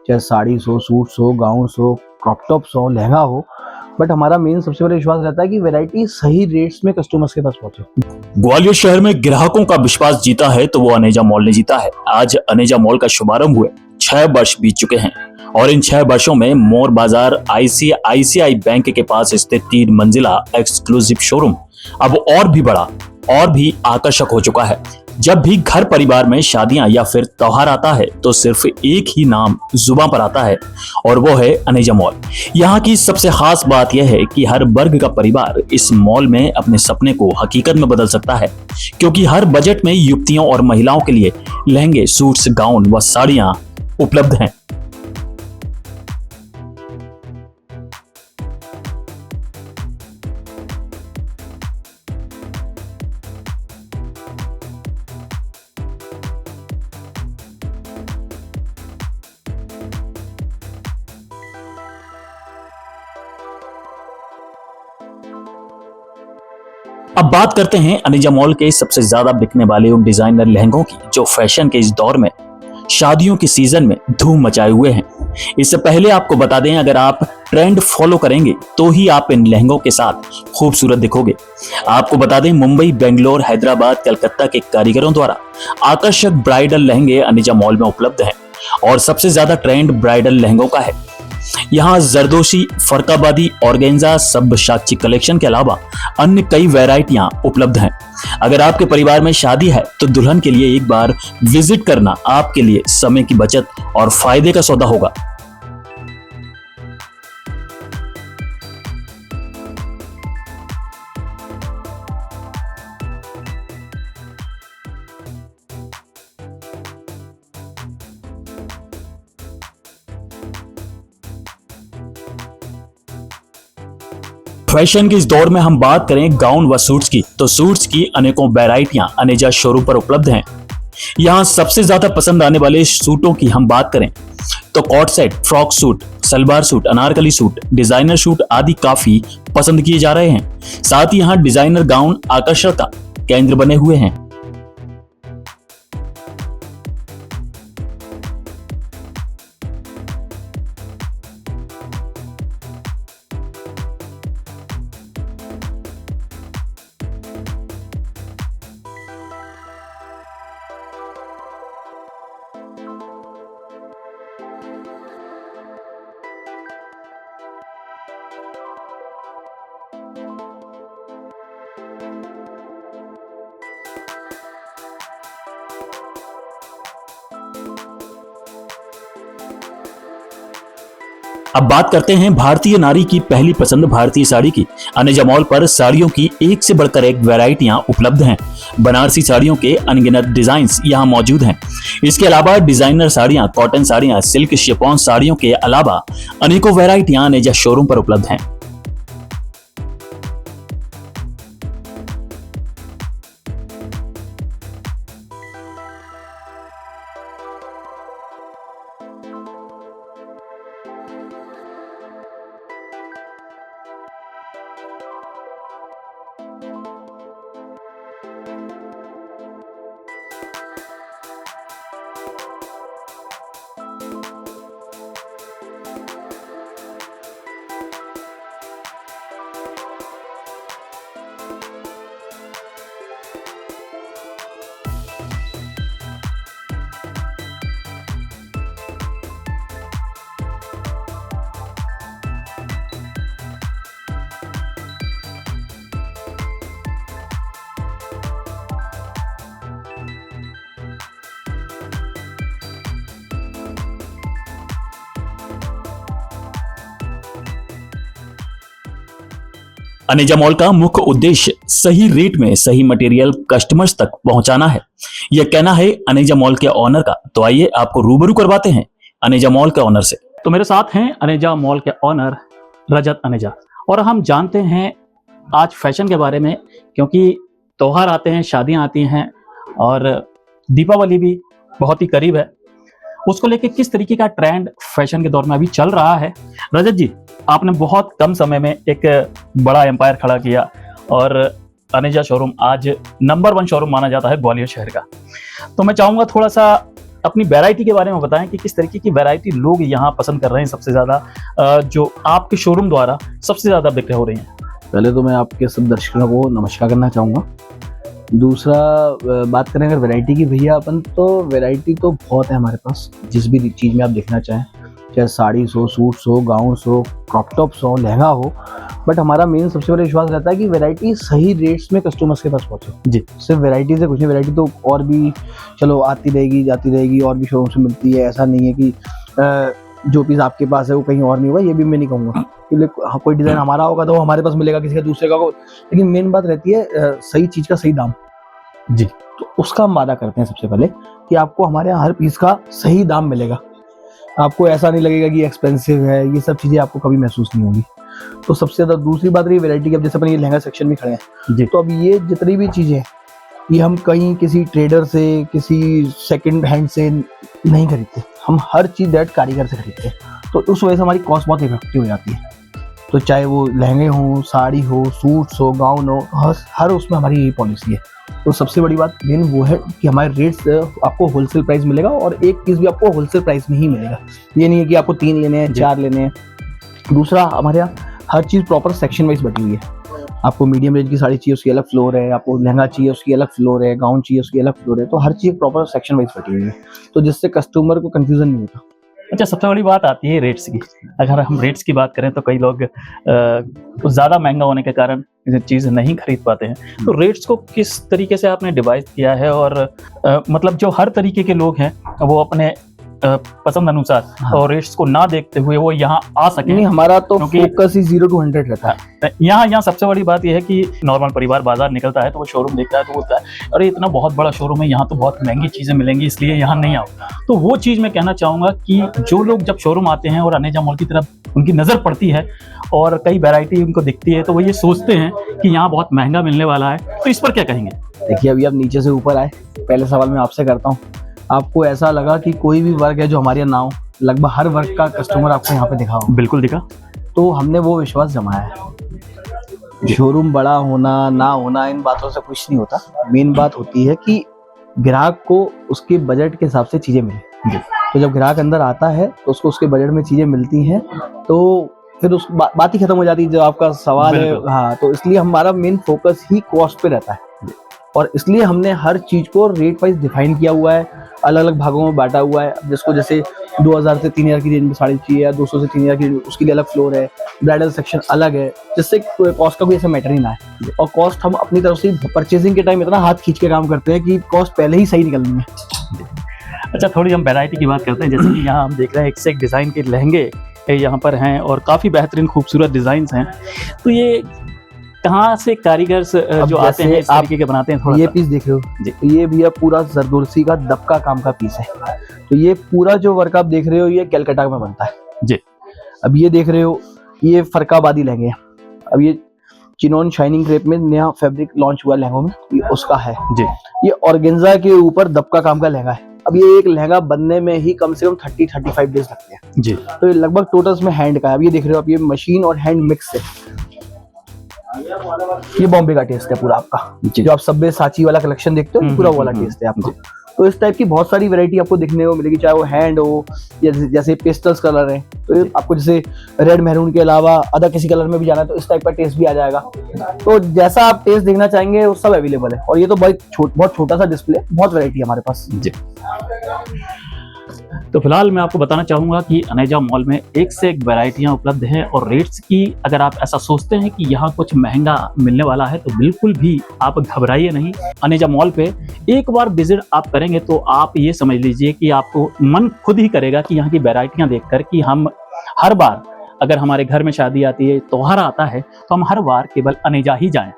चाहे साड़ीज हो, सूट्स हो, गाउन्स हो, क्रॉप टॉप्स हो, लहंगा हो, बट हमारा मेन सबसे बड़ा विश्वास रहता है कि वैरायटी सही रेट्स में कस्टमर्स के पास पहुंचे। ग्वालियर शहर में ग्राहकों का विश्वास जीता है तो वो अनेजा मॉल ने जीता है। आज अनेजा मॉल का शुभारंभ हुए 6 वर्ष बीत चुके हैं और इन 6 वर्षों में मोर बाजार आईसीआईसीआई बैंक के पास स्थित 3 मंजिला एक्सक्लूसिव शोरूम अब और भी बड़ा और भी आकर्षक हो चुका है। जब भी घर परिवार में शादियां या फिर त्योहार आता है तो सिर्फ एक ही नाम जुबान पर आता है और वो है अनेजा मॉल। यहाँ की सबसे खास बात यह है कि हर वर्ग का परिवार इस मॉल में अपने सपने को हकीकत में बदल सकता है, क्योंकि हर बजट में युवतियों और महिलाओं के लिए लहंगे, सूट्स, गाउन व साड़ियां उपलब्ध हैं। अब बात करते हैं अनेजा मॉल के सबसे ज्यादा बिकने वाले उन डिजाइनर लहंगों की जो फैशन के इस दौर में शादियों के सीजन में धूम मचाए हुए हैं। इससे पहले आपको बता दें, अगर आप ट्रेंड फॉलो करेंगे तो ही आप इन लहंगों के साथ खूबसूरत दिखोगे। आपको बता दें, मुंबई, बेंगलोर, हैदराबाद, कलकत्ता के कारीगरों द्वारा आकर्षक ब्राइडल लहंगे अनेजा मॉल में उपलब्ध हैं और सबसे ज्यादा ट्रेंड ब्राइडल लहंगों का है। यहाँ जरदोशी, फरकाबादी, ऑर्गेन्जा, सब्यसाची कलेक्शन के अलावा अन्य कई वैरायटियां उपलब्ध हैं। अगर आपके परिवार में शादी है तो दुल्हन के लिए एक बार विजिट करना आपके लिए समय की बचत और फायदे का सौदा होगा। फैशन के इस दौर में हम बात करें गाउन व सूट्स की, तो सूट्स की अनेकों वैरायटियां अनेजा शोरूम पर उपलब्ध हैं। यहां सबसे ज्यादा पसंद आने वाले सूटों की हम बात करें तो coat set, frock suit, salwar suit, anarkali suit, designer suit आदि काफी पसंद किए जा रहे हैं। साथ ही यहाँ डिजाइनर गाउन आकर्षण का केंद्र बने हुए हैं। अब बात करते हैं भारतीय नारी की पहली पसंद भारतीय साड़ी की। अनेजा मॉल पर साड़ियों की एक से बढ़कर एक वैरायटियां उपलब्ध हैं। बनारसी साड़ियों के अनगिनत डिजाइन्स यहां मौजूद हैं। इसके अलावा डिजाइनर साड़ियां, कॉटन साड़ियां, सिल्क, शिफॉन साड़ियों के अलावा अनेकों वैरायटियां अनेजा शोरूम पर उपलब्ध हैं। अनेजा मॉल का मुख्य उद्देश्य सही रेट में सही मटेरियल कस्टमर्स तक पहुंचाना है, यह कहना है अनेजा मॉल के ऑनर का। तो आइए आपको रूबरू करवाते हैं अनेजा मॉल के ऑनर से। तो मेरे साथ हैं अनेजा मॉल के ऑनर रजत अनेजा, और हम जानते हैं आज फैशन के बारे में, क्योंकि त्योहार आते हैं, शादियां आती हैं और दीपावली भी बहुत ही करीब है। उसको लेके किस तरीके का ट्रेंड फैशन के दौर में अभी चल रहा है। रजत जी, आपने बहुत कम समय में एक बड़ा एम्पायर खड़ा किया और अनेजा शोरूम आज नंबर 1 शोरूम माना जाता है ग्वालियर शहर का। तो मैं चाहूंगा थोड़ा सा अपनी वैरायटी के बारे में बताएं कि किस तरीके की वैरायटी लोग यहाँ पसंद कर रहे हैं सबसे ज़्यादा, जो आपके शोरूम द्वारा सबसे ज़्यादा बिक्री हो रही हैं। पहले तो मैं आपके सब दर्शकों को नमस्कार करना चाहूँगा। दूसरा बात करें अगर वैरायटी की भैया अपन, तो वैरायटी तो बहुत है हमारे पास। जिस भी चीज़ में आप देखना चाहें, चाहे साड़ीज़ हो, सूट्स हो, गाउन्स हो, क्रॉप टॉप्स हो, लहंगा हो, बट हमारा मेन सबसे बड़ा विश्वास रहता है कि वैरायटी सही रेट्स में कस्टमर्स के पास पहुँचे। जी। सिर्फ वैरायटी से कुछ नहीं, वैरायटी तो और भी चलो आती रहेगी जाती रहेगी, और भी शोरूम से मिलती है। ऐसा नहीं है कि जो पीस आपके पास है वो कहीं और नहीं होगा, ये भी मैं नहीं कहूँगा। क्योंकि कोई डिज़ाइन हमारा होगा तो वो हमारे पास मिलेगा, किसी का दूसरे का होगा, लेकिन मेन बात रहती है सही चीज़ का सही दाम। जी। तो उसका हम वादा करते हैं सबसे पहले कि आपको हमारे यहाँ हर पीस का सही दाम मिलेगा। आपको ऐसा नहीं लगेगा कि एक्सपेंसिव है, ये सब चीज़ें आपको कभी महसूस नहीं होगी। तो सबसे ज़्यादा दूसरी बात रही वैरायटी की। अब जैसे अपन ये लहंगा सेक्शन में खड़े हैं जी। तो अब ये जितनी भी चीज़ें हैं ये हम कहीं किसी ट्रेडर से, किसी सेकंड हैंड से नहीं खरीदते। हम हर चीज़ डायरेक्ट कारीगर से खरीदते हैं, तो उस वजह से हमारी कॉस्ट बहुत इफेक्टिव हो जाती है। तो चाहे वो लहंगे हों, साड़ी हो, सूट्स हो, गाउन हो, हर उसमें हमारी यही पॉलिसी है। तो सबसे बड़ी बात मेन वो है कि हमारे रेट्स आपको होलसेल प्राइस मिलेगा, और एक पीस भी आपको होलसेल प्राइस में ही मिलेगा। ये नहीं है कि आपको 3 लेने हैं, 4 लेने हैं। दूसरा, हमारे यहाँ हर चीज़ प्रॉपर सेक्शन वाइज बटी हुई है। आपको मीडियम रेंज की साड़ी चाहिए उसकी अलग फ्लोर है, आपको लहंगा चाहिए उसकी अलग फ्लोर है, गाउन चाहिए उसकी अलग फ्लोर है। तो हर चीज़ प्रॉपर सेक्शन वाइज बटी हुई है, तो जिससे कस्टमर को कंफ्यूजन नहीं होता। अच्छा, सबसे बड़ी बात आती है रेट्स की। अगर हम रेट्स की बात करें तो कई लोग ज़्यादा महंगा होने के कारण ये चीज़ नहीं खरीद पाते हैं। तो रेट्स को किस तरीके से आपने डिवाइड किया है, और मतलब जो हर तरीके के लोग हैं वो अपने पसंद अनुसार और रेट्स को ना देखते हुए वो यहाँ आ सके। नहीं, हमारा तो क्योंकि फोकस ही 0 to 100 रहता है। यहाँ सबसे बड़ी बात यह है कि नॉर्मल परिवार बाजार निकलता है तो वो शोरूम देखता है तो बोलता है अरे इतना बहुत बड़ा शोरूम है, यहाँ तो बहुत महंगी चीज़ें मिलेंगी, इसलिए यहाँ नहीं आओ। तो वो चीज़ मैं कहना चाहूँगा कि जो लोग जब शोरूम आते हैं और अनेजा मॉल की तरफ उनकी नज़र पड़ती है और कई वैरायटी उनको दिखती है तो वो ये सोचते हैं कि यहाँ बहुत महंगा मिलने वाला है। तो इस पर क्या कहेंगे? देखिए, अभी आप नीचे से ऊपर आए, पहले सवाल मैं आपसे करता हूँ, आपको ऐसा लगा कि कोई भी वर्ग है जो हमारे यहाँ ना हो? लगभग हर वर्ग का कस्टमर आपको यहाँ पे दिखा हो। बिल्कुल दिखा। तो हमने वो विश्वास जमाया है। शोरूम बड़ा होना ना होना इन बातों से कुछ नहीं होता। मेन बात होती है कि ग्राहक को उसके बजट के हिसाब से चीज़ें मिले। तो जब ग्राहक अंदर आता है तो उसको उसके बजट में चीज़ें मिलती हैं, तो फिर उस बात ही खत्म हो जाती है। जो आपका सवाल है, हाँ, तो इसलिए हमारा मेन फोकस ही कॉस्ट पे रहता है, और इसलिए हमने हर चीज़ को रेट वाइज डिफाइन किया हुआ है, अलग अलग भागों में बांटा हुआ है। जिसको जैसे 2000 से 3000 की रेंज में साड़ी चाहिए, या 200 से 3000 की, उसके लिए अलग फ्लोर है, ब्राइडल सेक्शन अलग है, जिससे कॉस्ट का कोई ऐसा मैटर ही ना है। और कॉस्ट हम अपनी तरफ से परचेजिंग के टाइम इतना हाथ खींच के काम करते हैं कि कॉस्ट पहले ही सही निकलनी है। अच्छा, थोड़ी हम वैरायटी की बात करते हैं। जैसे कि यहाँ हम देख रहे हैं एक से एक डिज़ाइन के लहंगे यहाँ पर हैं और काफ़ी बेहतरीन खूबसूरत डिज़ाइंस हैं। तो ये कहाँ से कारीगर जो आते हैं इस तरीके के बनाते हैं? थोड़ा ये पीस देख रहे हो जी, तो ये भैया पूरा जरदोसी का दबका काम का पीस है। तो ये पूरा जो वर्क आप देख रहे हो ये कलकत्ता में बनता है जी। अब ये देख रहे हो ये फरकाबादी लहंगे। अब ये चिनोन शाइनिंग क्रेप में नया फैब्रिक लॉन्च हुआ लहंगों में, ये उसका है जी। ये ऑर्गेन्जा के ऊपर दबका काम का लहंगा है। अब ये एक लहंगा बनने में ही कम से कम 30-35 डेज लगते हैं जी। तो ये लगभग टोटल में हैंड का है। अब ये देख रहे हो आप, ये मशीन और हैंड मिक्स है। ये बॉम्बे का टेस्ट है पूरा आपका, जो आप सब्बे साची वाला कलेक्शन देखते हो, पूरा वाला टेस्ट है आपको। तो इस टाइप की बहुत सारी वैरायटी आपको देखने को मिलेगी, चाहे वो हैंड हो या जैसे पेस्टल्स कलर है, तो ये आपको जैसे रेड मैरून के अलावा अदर किसी कलर में भी जाना है तो इस टाइप का टेस्ट भी आ जाएगा। तो जैसा आप टेस्ट देखना चाहेंगे वो सब अवेलेबल है। और ये तो बहुत छोटा सा डिस्प्ले, बहुत वैरायटी है हमारे पास जी। तो फिलहाल मैं आपको बताना चाहूँगा कि अनेजा मॉल में एक से एक वैरायटियाँ उपलब्ध हैं और रेट्स की अगर आप ऐसा सोचते हैं कि यहाँ कुछ महंगा मिलने वाला है तो बिल्कुल भी आप घबराइए नहीं। अनेजा मॉल पे एक बार विजिट आप करेंगे तो आप ये समझ लीजिए कि आपको मन खुद ही करेगा कि यहाँ की वैरायटियाँ देखकर कि हम हर बार अगर हमारे घर में शादी आती है, त्योहार आता है तो हम हर बार केवल अनेजा ही जाएं।